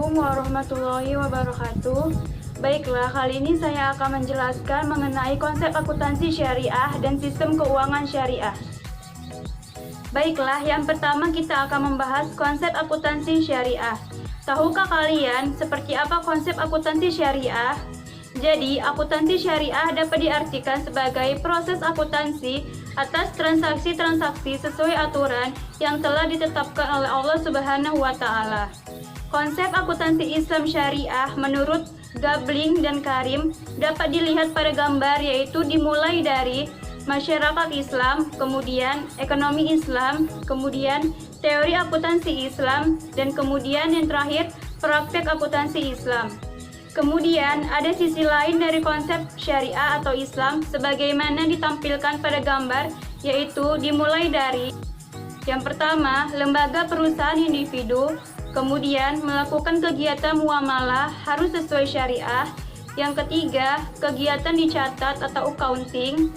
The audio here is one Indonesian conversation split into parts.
Assalamualaikum warahmatullahi wabarakatuh. Baiklah, kali ini saya akan menjelaskan mengenai konsep akuntansi syariah dan sistem keuangan syariah. Baiklah, yang pertama kita akan membahas konsep akuntansi syariah. Tahukah kalian seperti apa konsep akuntansi syariah? Jadi, akuntansi syariah dapat diartikan sebagai proses akuntansi atas transaksi-transaksi sesuai aturan yang telah ditetapkan oleh Allah Subhanahu wa Ta'ala. Konsep akuntansi Islam syariah menurut Gabling dan Karim dapat dilihat pada gambar, yaitu dimulai dari masyarakat Islam, kemudian ekonomi Islam, kemudian teori akuntansi Islam, dan kemudian yang terakhir praktek akuntansi Islam. Kemudian ada sisi lain dari konsep syariah atau Islam sebagaimana ditampilkan pada gambar, yaitu dimulai dari yang pertama, lembaga perusahaan individu, kemudian melakukan kegiatan muamalah harus sesuai syariah. Yang ketiga, kegiatan dicatat atau accounting.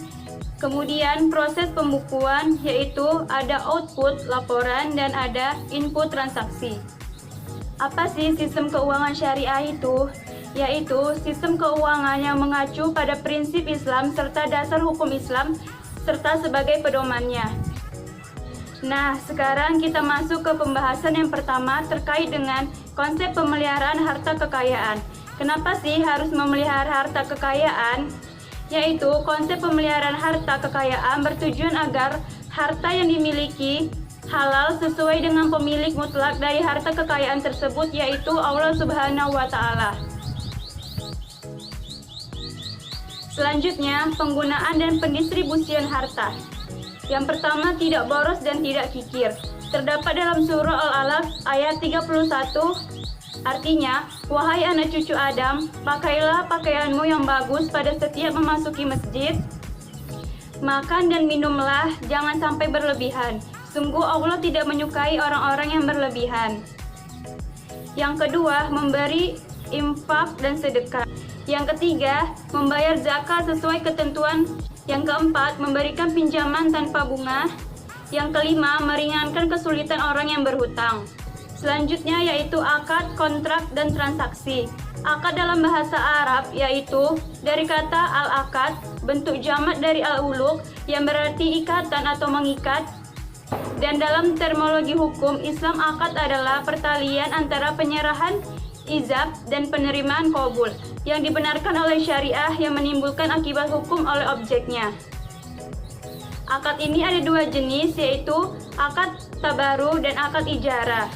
Kemudian proses pembukuan, yaitu ada output laporan dan ada input transaksi. Apa sih sistem keuangan syariah itu? Yaitu sistem keuangan yang mengacu pada prinsip Islam serta dasar hukum Islam serta sebagai pedomannya. Nah, sekarang kita masuk ke pembahasan yang pertama terkait dengan konsep pemeliharaan harta kekayaan. Kenapa sih harus memelihara harta kekayaan? Yaitu konsep pemeliharaan harta kekayaan bertujuan agar harta yang dimiliki halal sesuai dengan pemilik mutlak dari harta kekayaan tersebut, yaitu Allah Subhanahu wa Ta'ala. Selanjutnya, penggunaan dan pendistribusian harta. Yang pertama, tidak boros dan tidak kikir. Terdapat dalam surah Al-Alaq ayat 31, artinya, wahai anak cucu Adam, pakailah pakaianmu yang bagus pada setiap memasuki masjid. Makan dan minumlah, jangan sampai berlebihan. Sungguh Allah tidak menyukai orang-orang yang berlebihan. Yang kedua, memberi infak dan sedekah. Yang ketiga, membayar zakat sesuai ketentuan. Yang keempat, memberikan pinjaman tanpa bunga. Yang kelima, meringankan kesulitan orang yang berhutang. Selanjutnya yaitu akad, kontrak, dan transaksi. Akad dalam bahasa Arab yaitu dari kata al-akad, bentuk jamak dari al-uluk yang berarti ikatan atau mengikat. Dan dalam terminologi hukum Islam, akad adalah pertalian antara penyerahan izab dan penerimaan qabul yang dibenarkan oleh syariah yang menimbulkan akibat hukum oleh objeknya. Akad ini ada dua jenis, yaitu akad tabaru dan akad ijarah.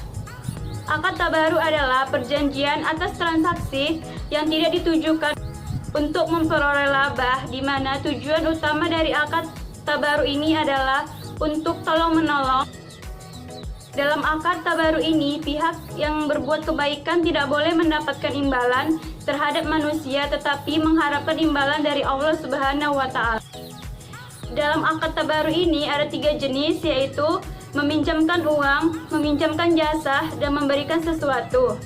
Akad tabaru adalah perjanjian atas transaksi yang tidak ditujukan untuk memperoleh laba, di mana tujuan utama dari akad tabaru ini adalah untuk tolong-menolong. Dalam akad tabaru ini, pihak yang berbuat kebaikan tidak boleh mendapatkan imbalan terhadap manusia, tetapi mengharapkan imbalan dari Allah Subhanahu wa Ta'ala. Dalam akad tabaru ini ada tiga jenis, yaitu meminjamkan uang, meminjamkan jasa, dan memberikan sesuatu.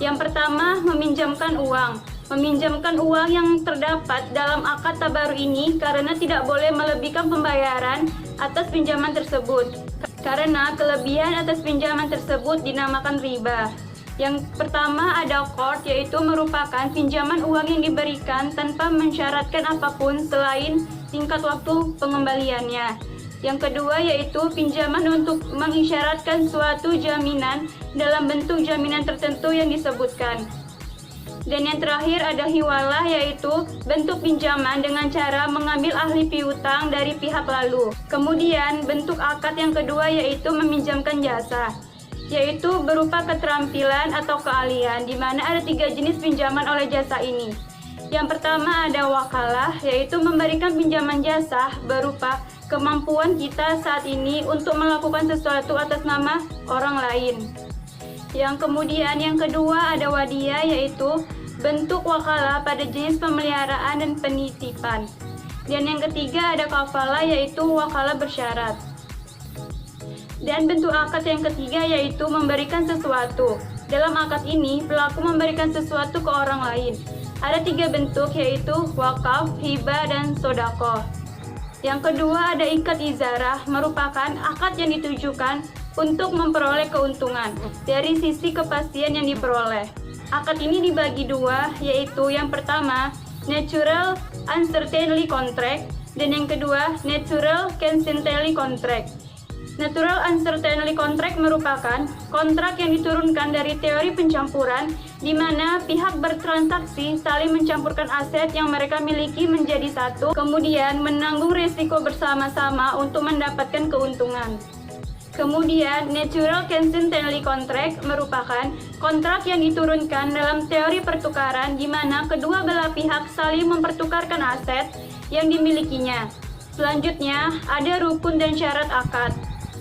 Yang pertama, meminjamkan uang. Meminjamkan uang yang terdapat dalam akad tabaru ini karena tidak boleh melebihkan pembayaran atas pinjaman tersebut, karena kelebihan atas pinjaman tersebut dinamakan riba. Yang pertama ada qard, yaitu merupakan pinjaman uang yang diberikan tanpa mensyaratkan apapun selain tingkat waktu pengembaliannya. Yang kedua yaitu pinjaman untuk mengisyaratkan suatu jaminan dalam bentuk jaminan tertentu yang disebutkan. Dan yang terakhir ada hiwalah, yaitu bentuk pinjaman dengan cara mengambil ahli piutang dari pihak lalu. Kemudian bentuk akad yang kedua yaitu meminjamkan jasa, yaitu berupa keterampilan atau keahlian, di mana ada tiga jenis pinjaman oleh jasa ini. Yang pertama ada wakalah, yaitu memberikan pinjaman jasa berupa kemampuan kita saat ini untuk melakukan sesuatu atas nama orang lain. Yang kemudian yang kedua ada wadiyah, yaitu bentuk wakalah pada jenis pemeliharaan dan penitipan. Dan yang ketiga ada kafalah, yaitu wakalah bersyarat. Dan bentuk akad yang ketiga yaitu memberikan sesuatu. Dalam akad ini pelaku memberikan sesuatu ke orang lain. Ada tiga bentuk, yaitu wakaf, hibah, dan sodaqoh. Yang kedua ada ikat izarah, merupakan akad yang ditujukan untuk memperoleh keuntungan dari sisi kepastian yang diperoleh. Akad ini dibagi dua, yaitu yang pertama, Natural Uncertainty Contract, dan yang kedua, Natural Consently Contract. Natural Uncertainty Contract merupakan kontrak yang diturunkan dari teori pencampuran, di mana pihak bertransaksi saling mencampurkan aset yang mereka miliki menjadi satu, kemudian menanggung risiko bersama-sama untuk mendapatkan keuntungan. Kemudian, Natural Consently Contract merupakan kontrak yang diturunkan dalam teori pertukaran, di mana kedua belah pihak saling mempertukarkan aset yang dimilikinya. Selanjutnya, ada rukun dan syarat akad.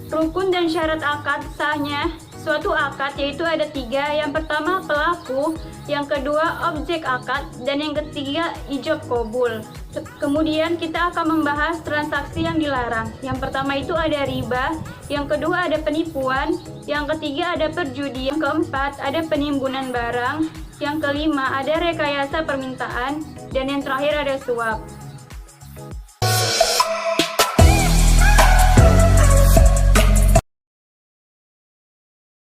Rukun dan syarat akad sahnya suatu akad yaitu ada tiga. Yang pertama pelaku, yang kedua objek akad, dan yang ketiga ijab qabul. Kemudian kita akan membahas transaksi yang dilarang. Yang pertama itu ada riba, yang kedua ada penipuan, yang ketiga ada perjudian, yang keempat ada penimbunan barang, yang kelima ada rekayasa permintaan, dan yang terakhir ada suap.